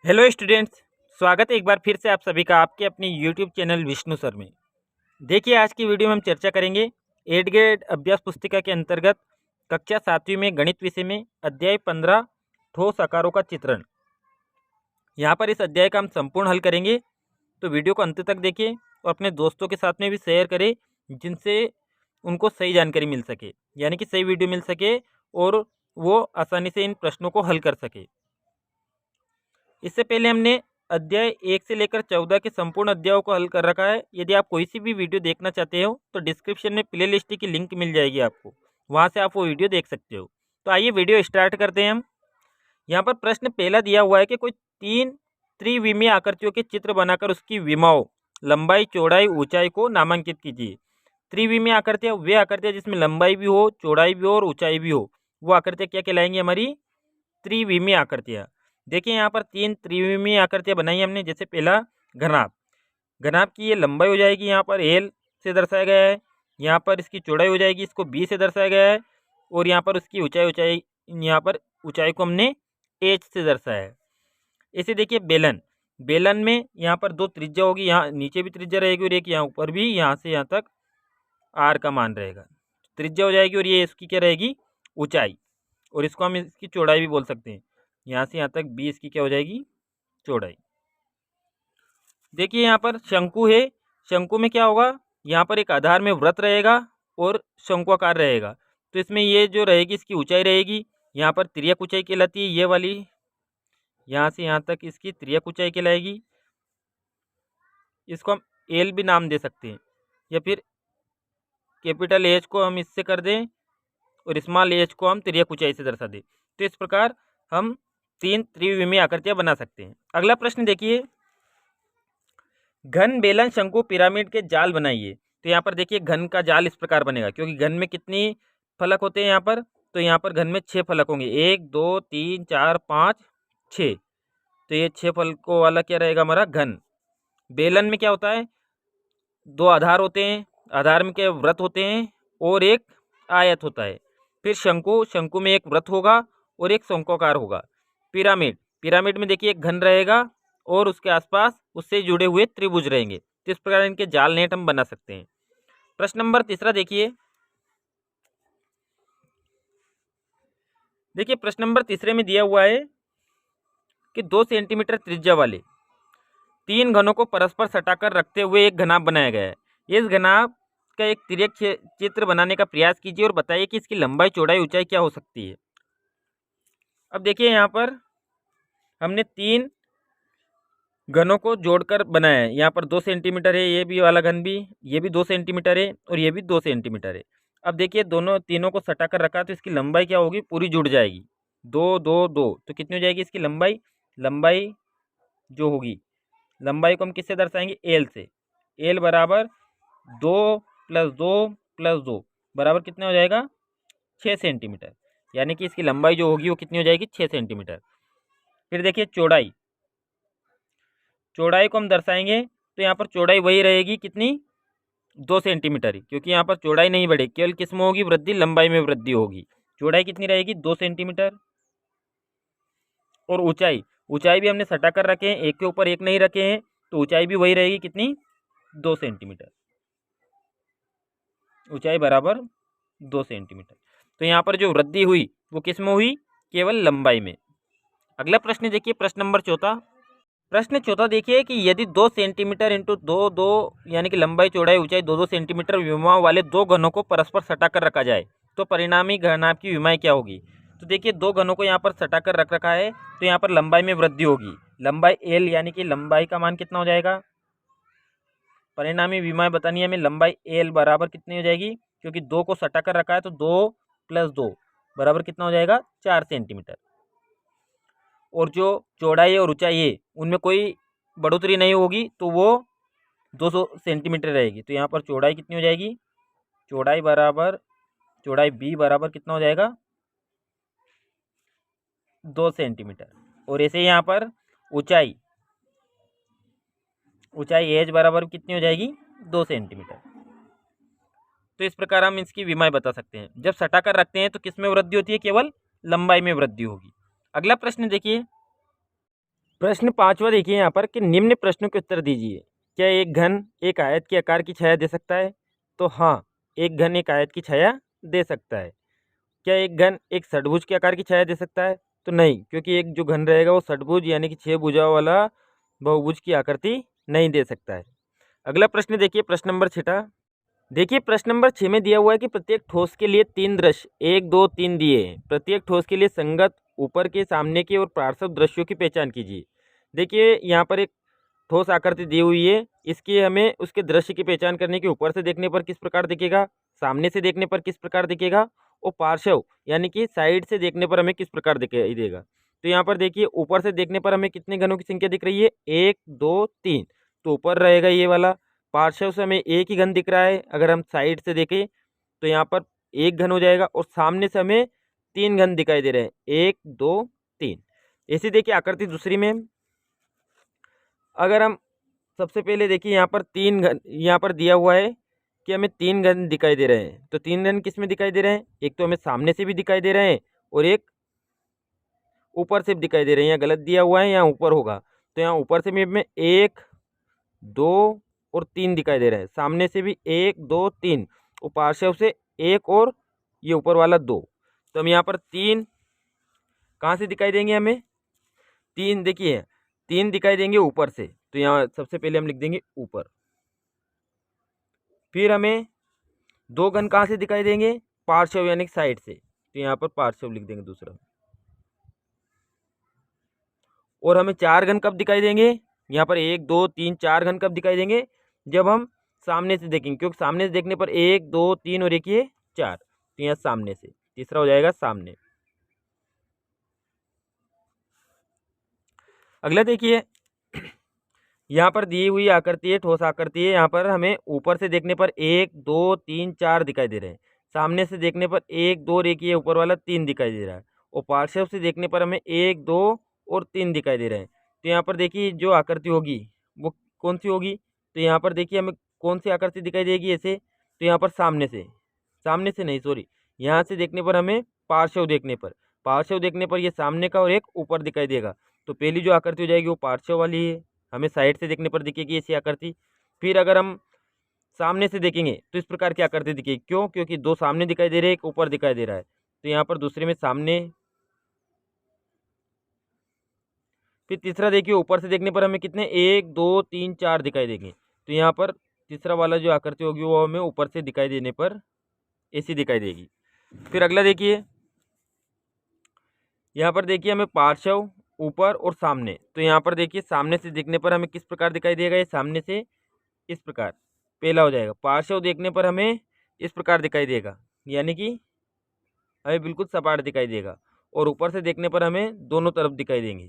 Hello students, स्वागत है एक बार फिर से आप सभी का आपके अपने यूट्यूब चैनल विष्णु सर में। देखिए, आज की वीडियो में हम चर्चा करेंगे 8th ग्रेड अभ्यास पुस्तिका के अंतर्गत कक्षा 7वीं में गणित विषय में अध्याय 15 ठोस आकारों का चित्रण। यहाँ पर इस अध्याय का हम संपूर्ण हल करेंगे, तो वीडियो को अंत तक देखिए और अपने दोस्तों के साथ में भी शेयर करें जिनसे उनको सही जानकारी मिल सके, यानी कि सही वीडियो मिल सके और वो आसानी से इन प्रश्नों को हल कर सके। इससे पहले हमने अध्याय 1 से लेकर 14 के संपूर्ण अध्यायों को हल कर रखा है। यदि आप कोई सी भी वीडियो देखना चाहते हो तो डिस्क्रिप्शन में प्ले लिस्ट की लिंक मिल जाएगी आपको, वहाँ से आप वो वीडियो देख सकते हो। तो आइए वीडियो स्टार्ट करते हैं हम। यहाँ पर प्रश्न पहला दिया हुआ है कि कोई 3 त्रिविमीय आकृतियों के चित्र बनाकर उसकी विमाओं, लंबाई, चौड़ाई, ऊंचाई को नामांकित कीजिए। त्रिविमीय आकृतियाँ वे आकृतियाँ जिसमें लंबाई भी हो, चौड़ाई भी हो और ऊंचाई भी हो, वो आकृतियाँ क्या कहलाएंगी? हमारी त्रिविमीय आकृतियाँ। देखिए, यहाँ पर 3 त्रिविमीय आकृतियाँ बनाई हमने। जैसे पहला घनाभ, घनाभ की ये लंबाई हो जाएगी, यहाँ पर एल से दर्शाया गया है। यहाँ पर इसकी चौड़ाई हो जाएगी, इसको बी से दर्शाया गया है। और यहाँ पर उसकी ऊंचाई यहाँ पर ऊंचाई को हमने एच से दर्शाया है। इसे देखिए बेलन, बेलन में यहाँ पर 2 त्रिज्या होगी, यहाँ नीचे भी त्रिज्या रहेगी और एक यहाँ ऊपर भी, यहाँ से यहाँ तक आर का मान रहेगा, त्रिज्या हो जाएगी। और ये इसकी क्या रहेगी? ऊंचाई। और इसको हम इसकी चौड़ाई भी बोल सकते हैं। यहाँ से यहाँ तक 20 की क्या हो जाएगी? चौड़ाई। देखिए, यहाँ पर शंकु है। शंकु में क्या होगा? यहाँ पर एक आधार में वृत्त रहेगा और शंकुआकार रहेगा। तो इसमें ये जो रहेगी इसकी ऊंचाई रहेगी, यहाँ पर तिर्यक ऊंचाई कहलाती है ये वाली। यहाँ से यहाँ तक इसकी तिर्यक ऊंचाई कहलाएगी। इसको हम एल भी नाम दे सकते हैं, या फिर कैपिटल एच को हम इससे कर दें और स्मॉल एच को हम तिर्यक ऊंचाई से दर्शा दें। तो इस प्रकार हम 3 त्रिविमीय आकृतियाँ बना सकते हैं। अगला प्रश्न देखिए, घन, बेलन, शंकु, पिरामिड के जाल बनाइए। तो यहाँ पर देखिए घन का जाल इस प्रकार बनेगा, क्योंकि घन में कितनी फलक होते हैं यहाँ पर? तो यहाँ पर घन में 6 फलक होंगे, 1 2 3 4 5 6। तो ये 6 फलकों वाला क्या रहेगा हमारा? घन। बेलन में क्या होता है? 2 आधार होते हैं, आधार में क्या वृत्त होते हैं और एक आयत होता है। फिर शंकु, शंकु में एक वृत्त होगा और एक शंक्वाकार होगा। पिरामिड, पिरामिड में देखिए एक घन रहेगा और उसके आसपास उससे जुड़े हुए त्रिभुज रहेंगे। तो इस प्रकार इनके जाल नेट हम बना सकते हैं। प्रश्न नंबर 3 देखिए। देखिए, प्रश्न नंबर 3 में दिया हुआ है कि 2 सेंटीमीटर त्रिज्या वाले 3 घनों को परस्पर सटाकर रखते हुए एक घनाभ बनाया गया है। इस घनाभ का एक तिर्यक चित्र बनाने का प्रयास कीजिए और बताइए कि इसकी लंबाई, चौड़ाई, ऊंचाई क्या हो सकती है। अब देखिए, यहाँ पर हमने 3 घनों को जोड़कर बनाया है। यहाँ पर 2 सेंटीमीटर है, ये भी वाला घन भी, ये भी 2 सेंटीमीटर है और ये भी 2 सेंटीमीटर है। अब देखिए, तीनों को सटा कर रखा, तो इसकी लंबाई क्या होगी? पूरी जुड़ जाएगी। 2 2 2, तो कितनी हो जाएगी इसकी लंबाई? लंबाई जो होगी, लंबाई को हम किससे दर्शाएंगे? एल से। एल बराबर 2 + 2 + 2 बराबर कितना हो जाएगा? 6 सेंटीमीटर। यानी कि इसकी लंबाई जो होगी वो कितनी हो जाएगी? 6 सेंटीमीटर। फिर देखिए चौड़ाई, चौड़ाई को हम दर्शाएंगे तो यहाँ पर चौड़ाई वही रहेगी, कितनी? 2 सेंटीमीटर ही, क्योंकि यहाँ पर चौड़ाई नहीं बढ़ेगी, केवल किस में होगी? वृद्धि, लंबाई में वृद्धि होगी। चौड़ाई कितनी रहेगी? 2 सेंटीमीटर। और ऊंचाई, ऊंचाई भी हमने सटा कर रखे हैं, एक के ऊपर एक नहीं रखे हैं, तो ऊंचाई भी वही रहेगी, कितनी? 2 सेंटीमीटर। ऊंचाई बराबर 2 सेंटीमीटर। तो यहाँ पर जो वृद्धि हुई वो किस में हुई? केवल लंबाई में। अगला प्रश्न देखिए, प्रश्न नंबर 4। प्रश्न 4 देखिए कि यदि 2 सेंटीमीटर इंटू 2 2 यानी कि लंबाई, चौड़ाई, ऊंचाई 2 2 सेंटीमीटर विमाओं वाले 2 घनों को परस्पर सटाकर रखा जाए तो परिणामी घनाभ की विमाएं क्या होगी? तो देखिए, 2 घनों को यहाँ पर सटाकर रख रखा है, तो यहाँ पर लंबाई में वृद्धि होगी। लंबाई एल, यानी कि लंबाई का मान कितना हो जाएगा? परिणामी विमाएं बतानी है हमें। लंबाई एल बराबर कितनी हो जाएगी? क्योंकि 2 को सटाकर रखा है, तो 2 + 2 बराबर कितना हो जाएगा? 4 सेंटीमीटर। और जो चौड़ाई और ऊंचाई है उनमें कोई बढ़ोतरी नहीं होगी, तो वो 200 सेंटीमीटर रहेगी। तो यहाँ पर चौड़ाई कितनी हो जाएगी? चौड़ाई बी बराबर कितना हो जाएगा? 2 सेंटीमीटर। और ऐसे यहाँ पर ऊंचाई, एच बराबर कितनी हो जाएगी? 2 सेंटीमीटर। तो इस प्रकार हम इसकी विमाएं बता सकते हैं। जब सटा कर रखते हैं तो किस में वृद्धि होती है? केवल लंबाई में वृद्धि होगी। अगला प्रश्न देखिए, प्रश्न 5वां देखिए यहाँ पर कि निम्न प्रश्नों के उत्तर दीजिए। क्या एक घन एक आयत के आकार की छाया दे सकता है? तो हाँ, एक घन एक आयत की छाया दे सकता है। क्या एक घन एक षट्भुज के आकार की छाया दे सकता है? तो नहीं, क्योंकि एक जो घन रहेगा वो षट्भुज यानी कि 6 भुजाओं वाला बहुभुज की आकृति नहीं दे सकता है। अगला प्रश्न देखिए, प्रश्न नंबर 6। देखिए प्रश्न नंबर 6 में दिया हुआ है कि प्रत्येक ठोस के लिए 3 दृश्य 1, 2, 3 दिए हैं। प्रत्येक ठोस के लिए संगत ऊपर के, सामने के और पार्श्व दृश्यों की पहचान कीजिए। देखिए यहाँ पर एक ठोस आकृति दी हुई है, इसकी हमें उसके दृश्य की पहचान करने के ऊपर से देखने पर किस प्रकार दिखेगा, सामने से देखने पर किस प्रकार दिखेगा और पार्श्व यानी कि साइड से देखने पर हमें किस प्रकार दिखाई देगा। तो यहाँ पर देखिए ऊपर से देखने पर हमें कितने घनों की संख्या दिख रही है, 1, 2, 3। तो ऊपर रहेगा ये वाला। पार्श्व से हमें एक ही घन दिख रहा है, अगर हम साइड से देखें तो यहाँ पर एक घन हो जाएगा और सामने से हमें 3 घन दिखाई दे रहे हैं, 1, 2, 3। ऐसे देखिए आकृति दूसरी में, अगर हम सबसे पहले देखिए यहाँ पर 3 घन यहाँ पर दिया हुआ है कि हमें 3 घन दिखाई दे रहे हैं। तो 3 घन किस में दिखाई दे रहे हैं, एक तो हमें सामने से भी दिखाई दे रहे हैं और एक ऊपर से भी दिखाई दे रहे हैं। यहाँ गलत दिया हुआ है, यहाँ ऊपर होगा। तो यहाँ ऊपर से भी हमें 1, 2 और 3 दिखाई दे रहे हैं, सामने से भी 1, 2, 3 और पार्श्व से 1 और ये ऊपर वाला 2। तो हम यहाँ पर 3 कहाँ से दिखाई देंगे हमें, 3 देखिए 3 दिखाई देंगे ऊपर से। तो यहाँ सबसे पहले हम लिख देंगे ऊपर। फिर हमें 2 घन कहाँ से दिखाई देंगे, पार्श्व यानी साइड से। तो यहाँ पर पार्श्व लिख देंगे दूसरा। और हमें 4 घन कब दिखाई देंगे, यहाँ पर 1, 2, 3, 4 घन कब दिखाई देंगे, जब हम सामने से देखेंगे, क्योंकि सामने से देखने पर 1, 2, 3 और एक ये 4। तो यहाँ सामने से, तीसरा हो जाएगा सामने। अगला देखिए, यहाँ पर दी हुई आकृति है, ठोस आकृति है। यहाँ पर हमें ऊपर से देखने पर 1, 2, 3, 4 दिखाई दे रहे हैं, सामने से देखने पर 1, 2 रेखिए ऊपर वाला 3 दिखाई दे रहा है और पार्श्व से देखने पर हमें 1, 2 और 3 दिखाई दे रहे हैं। तो यहाँ पर देखिए जो आकृति होगी वो कौन सी होगी, तो यहाँ पर देखिए हमें कौन सी आकृति दिखाई देगी ऐसे, तो यहाँ पर सामने से नहीं सॉरी, यहाँ से देखने पर हमें पार्श्व देखने पर ये सामने का और एक ऊपर दिखाई देगा। तो पहली जो आकृति हो जाएगी वो पार्श्व वाली है, हमें साइड से देखने पर दिखेगी ऐसी आकृति। फिर अगर हम सामने से देखेंगे तो इस प्रकार की आकृति दिखेगी, क्यों, क्योंकि 2 सामने दिखाई दे रहे हैं, एक ऊपर दिखाई दे रहा है। तो यहाँ पर दूसरे में सामने। फिर तीसरा देखिए ऊपर से देखने पर हमें कितने 1, 2, 3, 4 दिखाई देंगे। तो यहाँ पर तीसरा वाला जो आकृति होगी वो हमें ऊपर से दिखाई देने पर ऐसी दिखाई देगी। फिर अगला देखिए, यहाँ पर देखिए हमें पार्श्व, ऊपर और सामने। तो यहाँ पर देखिए सामने से देखने पर हमें किस प्रकार दिखाई देगा, ये सामने से इस प्रकार पहला हो जाएगा। पार्श्व देखने पर हमें इस प्रकार दिखाई देगा, यानी कि हमें बिल्कुल सपाट दिखाई देगा और ऊपर से देखने पर हमें दोनों तरफ दिखाई देंगे।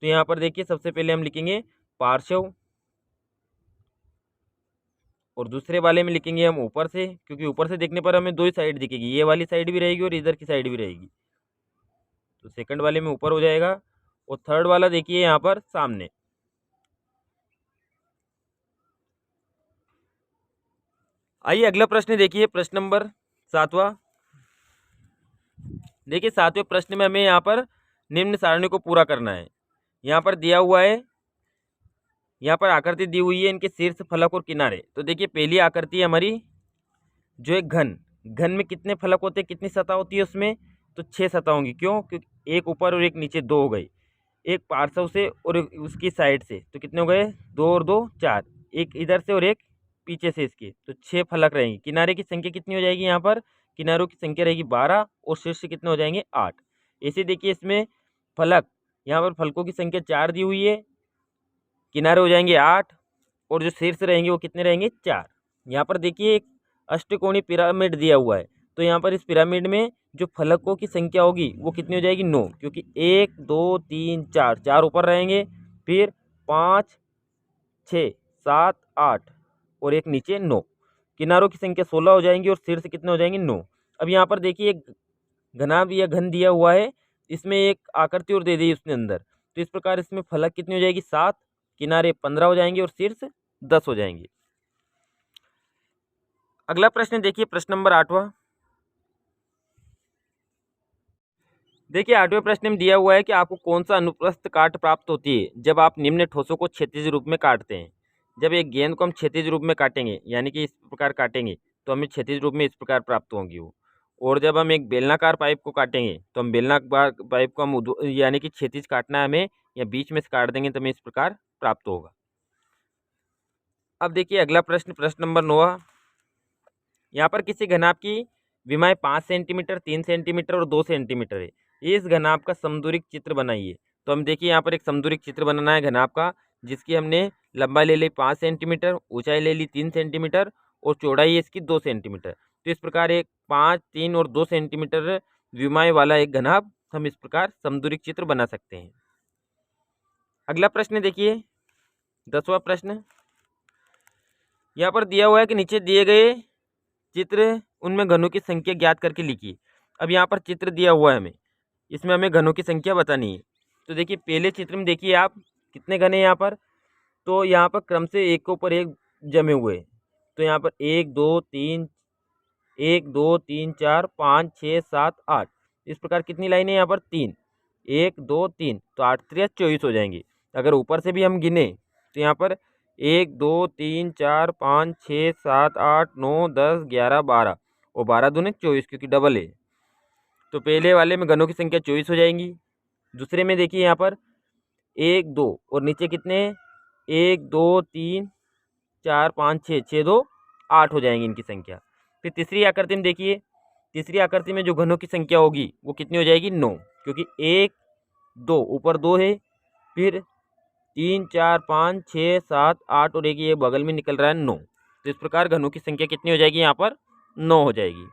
तो यहाँ पर देखिए सबसे पहले हम लिखेंगे पार्श्व और दूसरे वाले में लिखेंगे हम ऊपर से, क्योंकि ऊपर से देखने पर हमें 2 ही साइड दिखेगी, ये वाली साइड भी रहेगी और इधर की साइड भी रहेगी। तो सेकंड वाले में ऊपर हो जाएगा और थर्ड वाला देखिए यहाँ पर सामने। आइए अगला प्रश्न देखिए, प्रश्न नंबर 7वां। देखिए 7वें प्रश्न में हमें यहाँ पर निम्न सारणी को पूरा करना है। यहाँ पर दिया हुआ है, यहाँ पर आकृति दी हुई है, इनके शीर्ष, फलक और किनारे। तो देखिए पहली आकृति है हमारी जो एक घन में कितने फलक होते हैं, कितनी सतह होती है उसमें, तो 6 सतह होंगी। क्यों, क्योंकि एक ऊपर और एक नीचे 2 हो गई, एक पार्श्व से और उसकी साइड से, तो कितने हो गए 2 और 2 4, एक इधर से और एक पीछे से इसके, तो 6 फलक रहेंगे। किनारे की संख्या कितनी हो जाएगी, यहाँ पर किनारों की संख्या रहेगी 12 और शीर्ष कितने हो जाएंगे 8। ऐसे देखिए इसमें फलक, यहाँ पर फलकों की संख्या 4 दी हुई है, किनारे हो जाएंगे 8 और जो शीर्ष रहेंगे वो कितने रहेंगे 4। यहाँ पर देखिए एक अष्टकोणीय पिरामिड दिया हुआ है, तो यहाँ पर इस पिरामिड में जो फलकों की संख्या होगी वो कितनी हो जाएगी 9, क्योंकि 1, 2, 3, 4, 4 ऊपर रहेंगे, फिर 5, 6, 7, 8 और एक नीचे 9। किनारों की संख्या 16 हो जाएंगी और शीर्ष कितने हो जाएंगे 9। अब यहाँ पर देखिए एक घनाभ या घन दिया हुआ है, इसमें एक आकृति और दे दी उसने अंदर, तो इस प्रकार इसमें फलक कितनी हो जाएगी 7, किनारे 15 हो जाएंगे और शीर्ष 10 हो जाएंगे। अगला प्रश्न देखिए, प्रश्न नंबर 8वां। देखिए 8वें प्रश्न में दिया हुआ है कि आपको कौन सा अनुप्रस्थ काट प्राप्त होती है जब आप निम्न ठोसों को क्षैतिज रूप में काटते हैं। जब एक गेंद को हम क्षैतिज रूप में काटेंगे यानी कि इस प्रकार काटेंगे तो हमें क्षैतिज रूप में इस प्रकार प्राप्त होंगी वो। और जब हम एक बेलनाकार पाइप को काटेंगे तो हम बेलनाकार पाइप को हम यानी कि क्षैतिज काटना है हमें या बीच में से काट देंगे तो हमें इस प्रकार प्राप्त होगा। अब देखिए अगला प्रश्न, प्रश्न नंबर 9। यहाँ पर किसी घनाभ की विमाएँ 5 सेंटीमीटर, 3 सेंटीमीटर और 2 सेंटीमीटर है। इस घनाभ का समदूरिक चित्र बनाइए। तो हम देखिए यहाँ पर एक समदूरिक चित्र बनाना है घनाभ का, जिसकी हमने लंबाई ले ली 5 सेंटीमीटर, ऊंचाई ले ली 3 सेंटीमीटर और चौड़ाई है इसकी 2 सेंटीमीटर। तो इस प्रकार एक 5, 3 और 2 सेंटीमीटर विमाएँ वाला एक घनाभ हम इस प्रकार समदूरिक चित्र बना सकते हैं। अगला प्रश्न देखिए 10वां प्रश्न। यहाँ पर दिया हुआ है कि नीचे दिए गए चित्र उनमें घनों की संख्या ज्ञात करके लिखिए। अब यहाँ पर चित्र दिया हुआ है हमें, इसमें हमें घनों की संख्या बतानी है। तो देखिए पहले चित्र में देखिए आप कितने घन हैं यहाँ पर, तो यहाँ पर क्रम से एक के ऊपर एक जमे हुए हैं। तो यहाँ पर 1 2 3 1 2 3 4 5 6 7 8 इस प्रकार कितनी लाइनें यहाँ पर 3 1 2 3 तो 8 3 24 हो जाएंगी। अगर ऊपर से भी हम गिने तो यहाँ पर 1 2 3 4 5 6 7 8 9 10 11 12 और 12 दूने 24 क्योंकि डबल है। तो पहले वाले में घनों की संख्या 24 हो जाएंगी। दूसरे में देखिए यहाँ पर 1 2 और नीचे कितने 1 2 3 4 5 6 6 2 8 हो जाएंगी इनकी संख्या। फिर तीसरी आकृति में देखिए, तीसरी आकृति में जो घनों की संख्या होगी वो कितनी हो जाएगी 9, क्योंकि 1 2 ऊपर 2 है, फिर 3 4 5 6 7 8 और एक ये बगल में निकल रहा है 9। तो इस प्रकार घनों की संख्या कितनी हो जाएगी यहाँ पर 9 हो जाएगी।